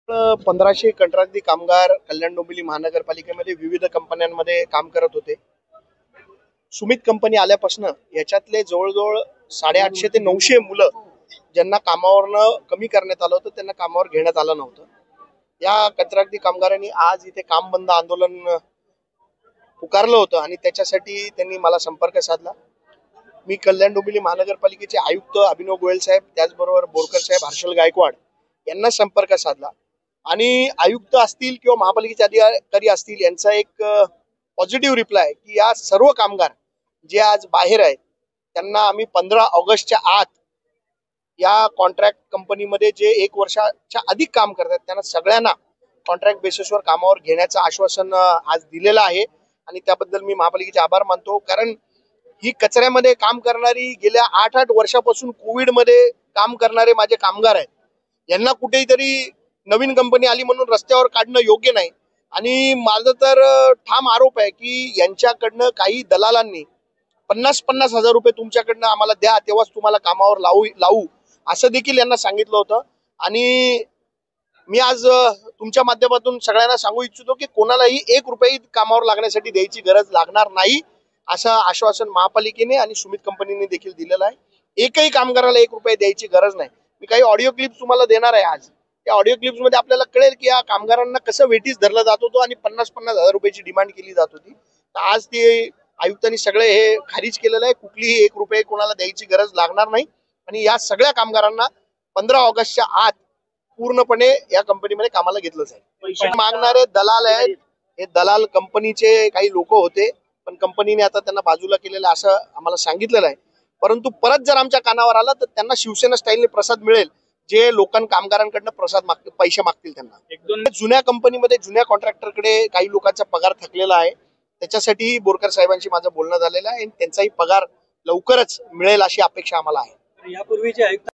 1500 कंत्राटी कामगार कल्याण डोंबिवली महानगरपालिकेमध्ये विविध कंपन्यांमध्ये काम करत होते। सुमित कंपनी आल्यापासून याच्यातले जवळजवळ 850 ते 900 मुलं ज्यांना कामावरनं कमी करण्यात आलं होतं त्यांना कामावर घेण्यात आलं नव्हतं। या कंत्राटी कामगारांनी आज इथे काम बंद आंदोलन पुकारलं होतं आणि त्याच्यासाठी त्यांनी मला संपर्क साधला। मी कल्याण डोंबिवली महानगरपालिकेचे आयुक्त अभिनव गोयल साहेब, त्याचबरोबर बोरकर साहेब, हर्षल गायकवाड यांना संपर्क साधला आणि आयुक्त असतील किंवा महापालिकेचे अधिकारी असतील यांचा एक पॉझिटिव्ह रिप्लाय की या सर्व कामगार जे आज बाहेर आहेत त्यांना आम्ही 15 ऑगस्टच्या आत या कॉन्ट्रॅक्ट कंपनीमध्ये जे 1 वर्षाच्या अधिक काम करतात त्यांना सगळ्यांना कॉन्ट्रॅक्ट बेसिसवर कामावर घेण्याचं आश्वासन आज दिलेलं आहे आणि त्याबद्दल मी महापालिकेचे आभार मानतो। कारण ही कचऱ्यामध्ये काम करणारी गेल्या 8 वर्षापासून कोविड मध्ये काम करणारे माझे कामगार आहेत, यांना कुठेतरी नवीन कंपनी आली म्हणून रस्त्यावर काढणं योग्य नाही आणि माझं तर ठाम आरोप आहे की यांच्याकडनं काही दलालांनी 50-50 हजार रुपये तुमच्याकडनं आम्हाला द्या तेव्हाच तुम्हाला कामावर लावू असं देखील यांना सांगितलं होतं। आणि मी आज तुमच्या माध्यमातून सगळ्यांना सांगू इच्छितो की कोणालाही 1 रुपया कामावर लागण्यासाठी द्यायची गरज लागणार नाही असं आश्वासन महापालिकेने आणि सुमित कंपनीने देखील दिलेलं आहे। एकही कामगाराला 1 रुपया द्यायची गरज नाही। मी काही ऑडिओ क्लिप्स तुम्हाला देणार आहे आज, त्या ऑडिओ क्लिप्स मध्ये आपल्याला कळेल की या कामगारांना कसं वेटीस धरला जात होतो आणि 50-50 हजार रुपयाची डिमांड केली जात होती। तर आज ते आयुक्तांनी सगळे हे खारिज केलेलं आहे, कुठलीही 1 रुपया कोणाला द्यायची गरज लागणार नाही आणि या सगळ्या कामगारांना 15 ऑगस्टच्या आत पूर्णपणे या कंपनीमध्ये कामाला घेतलं जाईल। पैसे मागणारे दलाल आहेत, हे दलाल कंपनीचे काही लोक होते पण कंपनीने आता त्यांना बाजूला केलेलं असं आम्हाला सांगितलेलं आहे। परंतु परत जर आमच्या कानावर आलं तर त्यांना शिवसेना स्टाईलने प्रसाद मिळेल, जे कामगारांकडनं पैसे मागतील त्यांना। जुन्या कंपनीमध्ये जुन्या कॉन्ट्रॅक्टरकडे काही लोकांचा पगार थकलेला आहे, त्याच्यासाठी बोरकर साहेबांशी माझं बोलणं झालेलं आहे आणि त्यांचाही पगार लवकरच मिळेल अशी अपेक्षा आम्हाला आहे। यापूर्वीचे आयुक्त